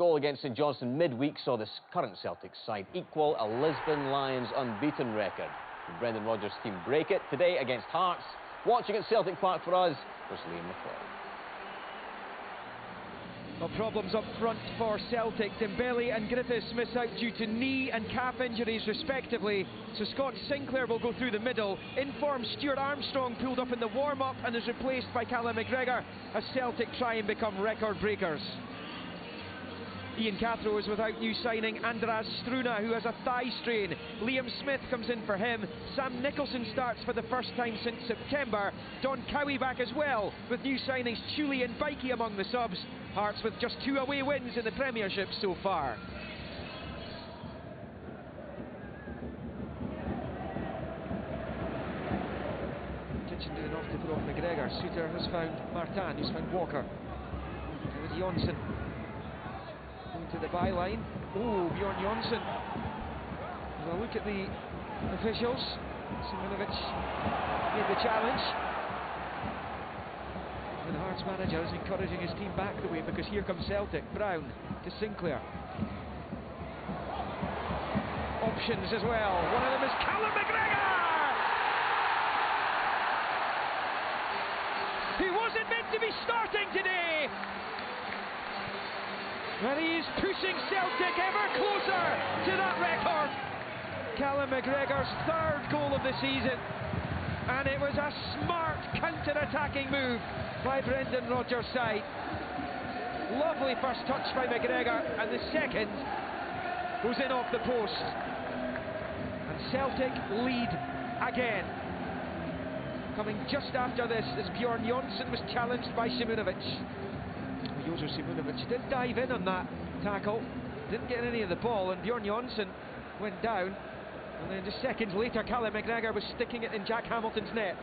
Goal against St Johnstone midweek saw the current Celtic side equal a Lisbon Lions unbeaten record. The Brendan Rodgers team break it today against Hearts. Watching at Celtic Park for us was Liam McLeod. Well, problems up front for Celtic. Dembele and Griffiths miss out due to knee and calf injuries respectively, so Scott Sinclair will go through the middle. In form, Stuart Armstrong pulled up in the warm-up and is replaced by Callum McGregor as Celtic try and become record breakers. Ian Cathro is without new signing Andras Struna, who has a thigh strain. Liam Smith comes in for him. Sam Nicholson starts for the first time since September. Don Cowie back as well, with new signings Chuli and Bikey among the subs. Hearts with just 2 away wins in the Premiership so far. Kitchen doing off to put off McGregor. Suter has found Martin, who's found Walker. With Jonsson to the byline. Oh, Bjorn Jonsson. As I look at the officials, Simonovic made the challenge. And the Hearts manager is encouraging his team back the way because here comes Celtic. Brown to Sinclair. Options as well. One of them is Callum McGregor! He wasn't meant to be starting today! And he is pushing Celtic ever closer to that record. Callum McGregor's 3rd goal of the season. And it was a smart counter-attacking move by Brendan Rodgers' side. Lovely first touch by McGregor, and the second goes in off the post. And Celtic lead again. Coming just after this as Bjorn Jonsson was challenged by Simonovic. Jozo Simonovic did dive in on that tackle, didn't get any of the ball, and Bjorn Jonsson went down. And then just seconds later, Callum McGregor was sticking it in Jack Hamilton's net.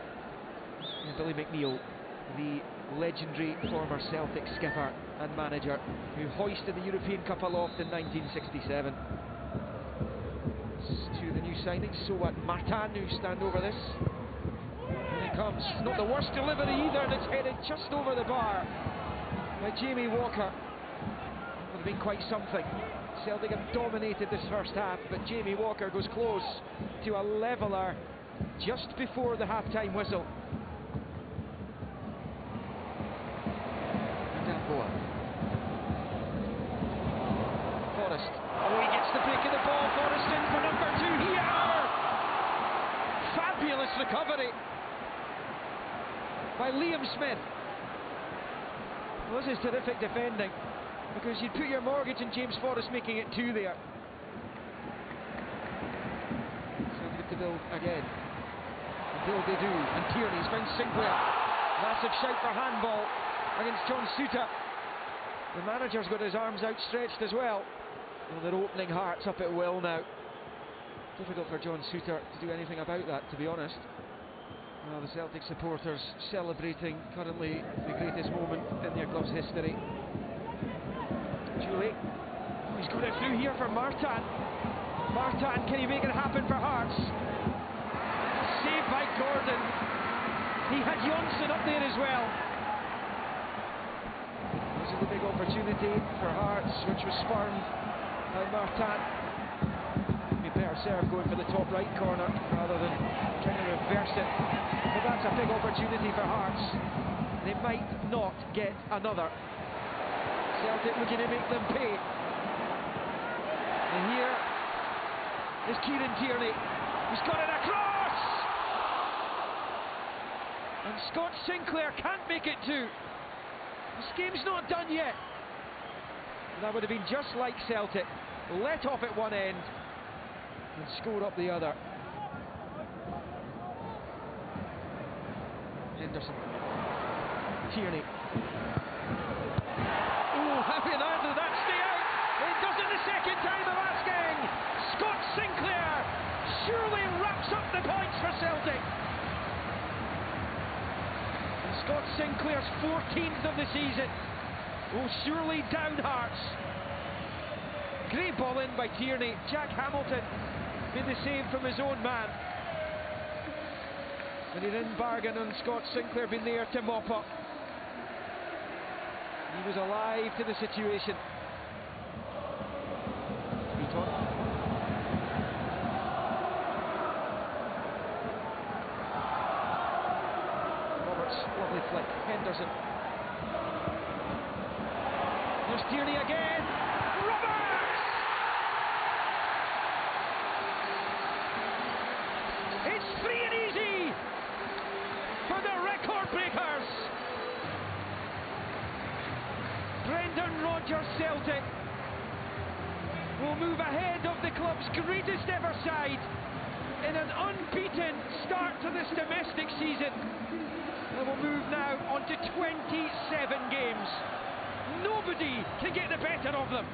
And Billy McNeil, the legendary former Celtic skipper and manager who hoisted the European Cup aloft in 1967. To the new signings, so what? Martin, who stand over this. And he comes. Not the worst delivery either, and it's headed just over the bar by Jamie Walker. Would have been quite something. Celtic have dominated this first half, but Jamie Walker goes close to a leveller just before the half-time whistle. Forrest. Oh, he gets the break of the ball. Forrest in for number 2 here. Fabulous recovery by Liam Smith. Well, this is terrific defending, because you'd put your mortgage in James Forrest making it 2 there. So they get to build again. Until they do. And Tierney's found Sinclair. Massive shout for handball against John Suter. The manager's got his arms outstretched as well. Well, they're opening Hearts up at will now. Difficult for John Suter to do anything about that, to be honest. Well, the Celtic supporters celebrating currently the greatest moment in their club's history. Julie, he's got it through here for Martin. Martin, can he make it happen for Hearts? Saved by Gordon. He had Jonsson up there as well. This is the big opportunity for Hearts, which was spurned by Martin. Maybe better serve going for the top right corner rather than trying to reverse it. But that's a big opportunity for Hearts. They might not get another. Celtic looking to make them pay. And here is Kieran Tierney. He's got it across! And Scott Sinclair can't make it 2. This game's not done yet. That would have been just like Celtic. Let off at one end and score up the other. Henderson. Tierney. Oh, how on earth did that stay out? It does it the second time of asking. Scott Sinclair surely wraps up the points for Celtic. And Scott Sinclair's 14th of the season will surely down Hearts. Great ball in by Tierney. Jack Hamilton made the save from his own man. And he didn't bargain on Scott Sinclair being there to mop up. He was alive to the situation. Lovely flick. Henderson. There's Tierney again. Roberts! It's free and easy for the record breakers. Brendan Rodgers Celtic will move ahead of the club's greatest ever side in an unbeaten start to this domestic season. They will move now on to 27 games. Nobody can get the better of them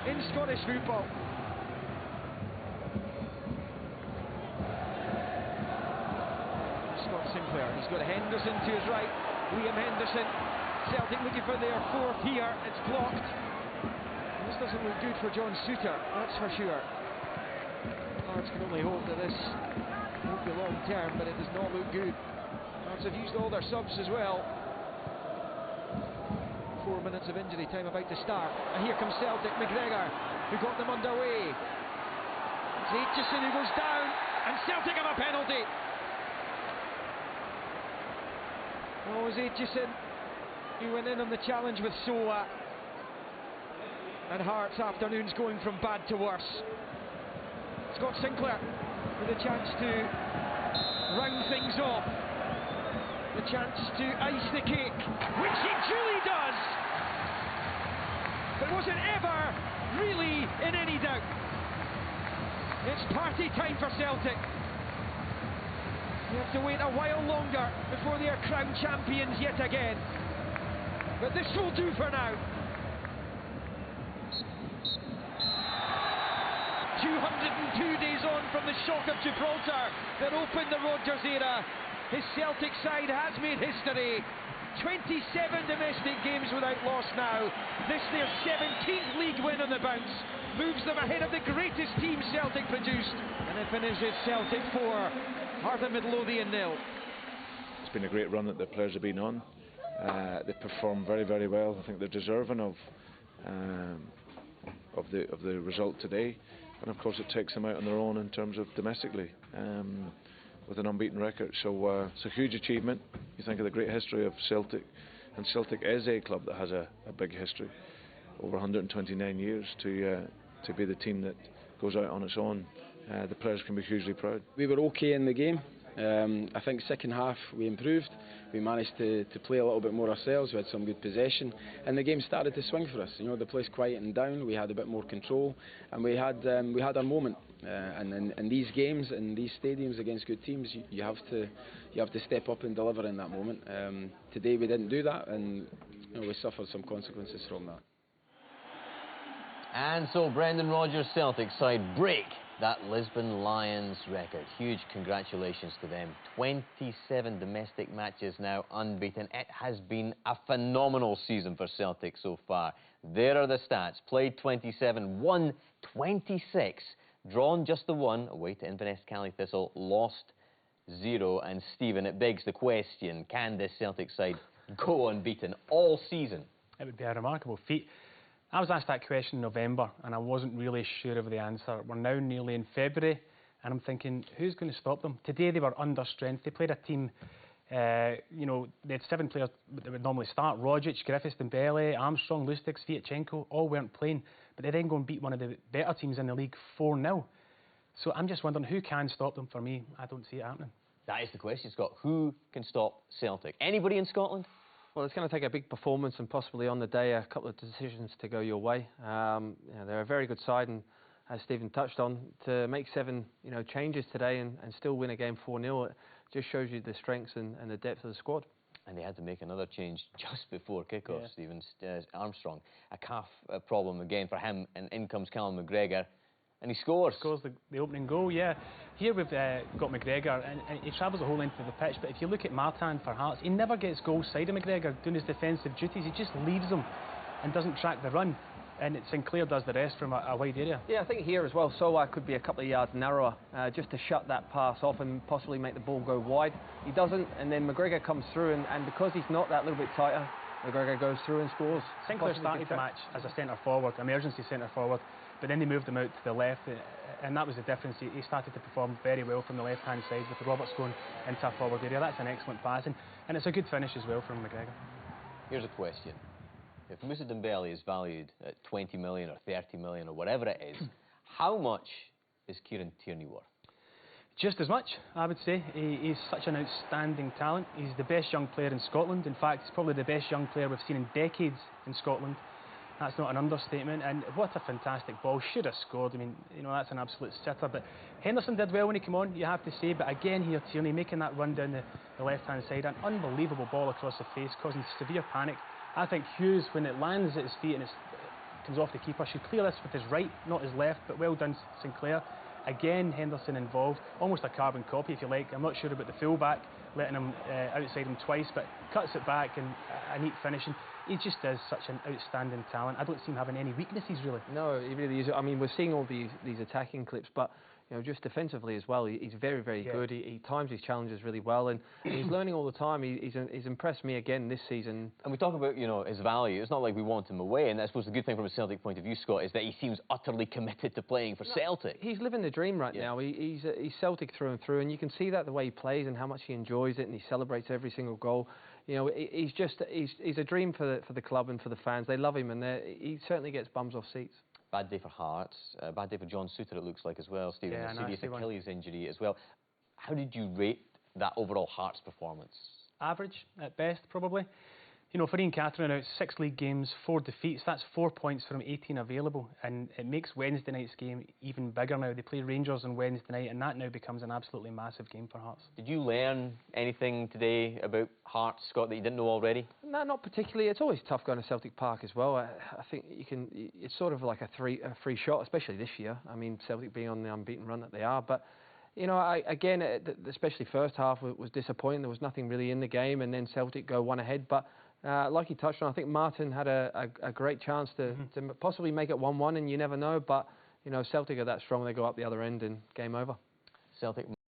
in Scottish football. Scott Sinclair, he's got Henderson to his right. Liam Henderson. Celtic looking for their fourth here. It's blocked. This doesn't look good for John Souttar, that's for sure. Hearts can only hope that this won't be long term, but it does not look good. Hearts have used all their subs as well. 4 minutes of injury time about to start. And here comes Celtic, McGregor, who got them underway. It's Aitchison who goes down, and Celtic have a penalty. Oh, it was Aitchison who went in on the challenge with Soa. And Hearts' afternoon's going from bad to worse. Scott Sinclair with a chance to round things off. The chance to ice the cake, which he duly does. But wasn't ever really in any doubt. It's party time for Celtic. They have to wait a while longer before they are crowned champions yet again. But this will do for now. 202 days on from the shock of Gibraltar that opened the Rodgers era. His Celtic side has made history. 27 domestic games without loss now. This their 17th league win on the bounce. Moves them ahead of the greatest team Celtic produced. And it finishes Celtic 4, Heart of Midlothian 0. It's been a great run that the players have been on. They performed very, very well. I think they're deserving of the result today. And of course it takes them out on their own in terms of domestically with an unbeaten record. So it's a huge achievement. You think of the great history of Celtic, and Celtic is a club that has a big history over 129 years. To be the team that goes out on its own, the players can be hugely proud. We were okay in the game. I think second half we improved. We managed to play a little bit more ourselves. We had some good possession, and the game started to swing for us. You know, the place quietened down. We had a bit more control, and we had our moment. And in these games, in these stadiums against good teams, you have to step up and deliver in that moment. Today we didn't do that, and you know, we suffered some consequences from that. And so Brendan Rodgers' Celtic side break that Lisbon Lions record. Huge congratulations to them. 27 domestic matches now unbeaten. It has been a phenomenal season for Celtic so far. There are the stats. Played 27, won 26, drawn just the one away to Inverness Cali Thistle, lost 0. And Stephen, it begs the question, can this Celtic side go unbeaten all season? It would be a remarkable feat. I was asked that question in November and I wasn't really sure of the answer. We're now nearly in February and I'm thinking, who's going to stop them? Today they were under strength. They played a team, you know, they had 7 players that would normally start. Rogic, Griffiths, Dembele, Armstrong, Lustig, Sviatchenko, all weren't playing. But they then go and beat one of the better teams in the league 4-0. So I'm just wondering, who can stop them? For me, I don't see it happening. That is the question, Scott. Who can stop Celtic? Anybody in Scotland? Well, it's going to take a big performance and possibly on the day a couple of decisions to go your way. You know, they're a very good side, and as Stephen touched on, to make 7 changes today and still win a game 4-0, it just shows you the strengths and the depth of the squad. And they had to make another change just before kickoff, yeah. Stephen. Armstrong, a calf problem again for him, and in comes Callum McGregor. And he scores. Scores the opening goal, yeah. Here we've got McGregor, and he travels the whole length of the pitch, but if you look at Martin for Hearts, he never gets goal side of McGregor doing his defensive duties. He just leaves him and doesn't track the run. And Sinclair does the rest from a wide area. Yeah, I think here as well, Soa could be a couple of yards narrower, just to shut that pass off and possibly make the ball go wide. He doesn't, and then McGregor comes through, and because he's not that little bit tighter, McGregor goes through and scores. Sinclair started the match as a centre forward, emergency centre forward, but then they moved him out to the left and that was the difference. He started to perform very well from the left-hand side with Roberts going into a forward area. That's an excellent pass, and it's a good finish as well from McGregor. Here's a question. If Moussa Dembele is valued at 20 million or 30 million or whatever it is, how much is Kieran Tierney worth? Just as much, I would say. He's such an outstanding talent. He's the best young player in Scotland. In fact, he's probably the best young player we've seen in decades in Scotland. That's not an understatement. And what a fantastic ball. Should have scored. I mean, you know, that's an absolute sitter. But Henderson did well when he came on, you have to say. But again here, Tierney making that run down the left-hand side. An unbelievable ball across the face, causing severe panic. I think Hughes, when it lands at his feet and it comes off the keeper, should clear this with his right, not his left. But well done, Sinclair. Again, Henderson involved, almost a carbon copy, if you like. I'm not sure about the full-back, letting him outside him twice, but cuts it back and a neat finishing. He just is such an outstanding talent. I don't see him having any weaknesses, really. No, he really is. I mean, we're seeing all these attacking clips, but you know, just defensively as well, he's very, very good. He times his challenges really well, and he's learning all the time. He's impressed me again this season. And we talk about, you know, his value. It's not like we want him away, and I suppose the good thing from a Celtic point of view, Scott, is that he seems utterly committed to playing for Celtic. He's living the dream right now. He's Celtic through and through, and you can see that the way he plays and how much he enjoys it, and he celebrates every single goal. You know, he's a dream for the club and for the fans. They love him, and he certainly gets bums off seats. Bad day for Hearts, bad day for John Souttar, it looks like, as well, Stephen. A serious Achilles injury as well. How did you rate that overall Hearts performance? Average, at best, probably. You know, for Ian Catherine out 6 league games, 4 defeats, that's 4 points from 18 available, and it makes Wednesday night's game even bigger now. They play Rangers on Wednesday night, and that now becomes an absolutely massive game for Hearts. Did you learn anything today about Hearts, Scott, that you didn't know already? No, not particularly. It's always tough going to Celtic Park as well. I think it's sort of like a free shot, especially this year. I mean, Celtic being on the unbeaten run that they are, but you know, again, especially first half was disappointing. There was nothing really in the game, and then Celtic go one ahead, but like he touched on, I think Martin had a great chance to possibly make it 1-1, and you never know. But you know, Celtic are that strong; they go up the other end, and game over. Celtic.